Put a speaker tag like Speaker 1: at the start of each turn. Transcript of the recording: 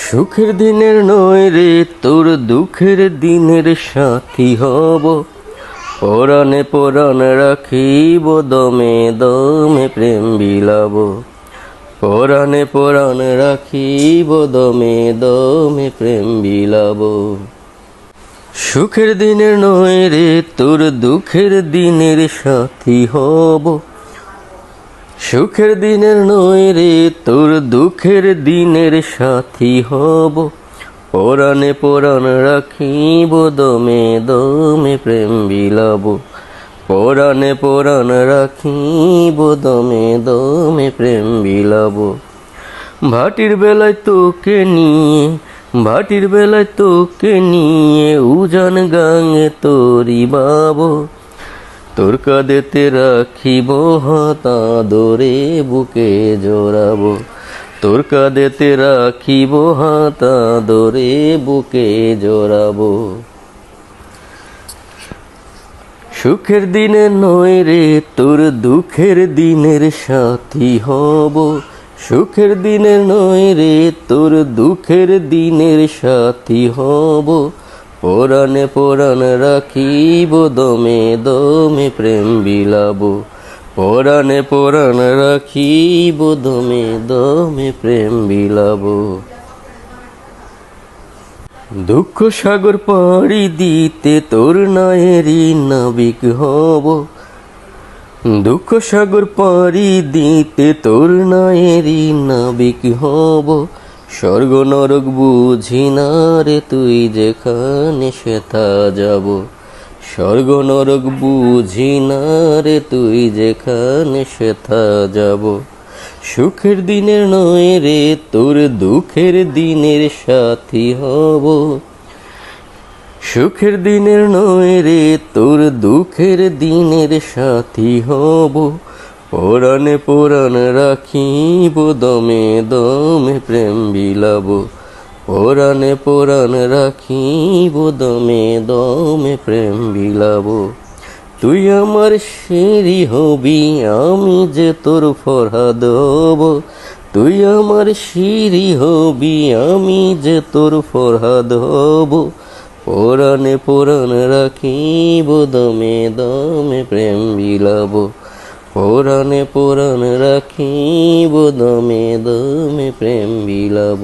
Speaker 1: সুখের দিনের নয় রে তোর দুঃখের দিনের সাথী হব, পরাণে পরাণ রাখিব, দমে দমে প্রেম বিলাব। পরাণে পরাণ রাখিব, দমে দমে প্রেম বিলাব। সুখের দিনের নয় রে তোর দুঃখের দিনের সাথী হব, সুখের দিনের নয় রে তোর দুঃখের দিনের সাথী হব, পরাণে পরাণ রাখিব, দমে দমে প্রেম বিলাব। পরাণে পরাণ রাখিব, দমে দমে প্রেম বিলাব। ভাটির বেলায় তোকে নিয়ে, ভাটির বেলায় তোকে নিয়ে উজান গাঙে তোরি বাব। তোর কাঁধেতে রাখিব হাত, আদরে বুকে জড়াব। তোর কাঁধেতে রাখিব হাত, আদরে বুকে জড়াব। সুখের দিনে নয় রে তোর দুঃখের দিনের সাথী হব, সুখের দিনে নয় রে তোর দুঃখের দিনের সাথী হব, পরাণে পরাণ রাখিব, দমে দমে প্রেম বিলাব। পরাণে পরাণ রাখিব, দমে দমে প্রেম বিলাব। দুঃখ সাগর পাড়ি দিতে তোর নায়েরই নাবিক হব, দুঃখ সাগর পাড়ি দিতে তোর নায়েরই নাবিক হব। স্বর্গ নরক বুঝি না রে তুই যেখানে সেথা যাব। স্বর্গ নরক বুঝি না রে তুই যেখানে সেথা যাব। সুখের দিনের নয় রে তোর দুঃখের দিনের সাথী হব, সুখের দিনের নয় রে তোর দুঃখের দিনের সাথী হব, পরাণে পরাণ রাখিব, দমে দমে প্রেম বিলাব। পরাণে পরাণ রাখিব, দমে দমে প্রেম বিলাব। তুই আমার শিরি হবি, আমি যে তোর ফরহাদ হব। তুই আমার শিরি হবি, আমি যে তোর ফরহাদ হব। পরাণে পরাণ রাখিব, দমে দমে প্রেম বিলাব। পরাণে পরাণ রাখিব, দমে দমে প্রেম বিলাব।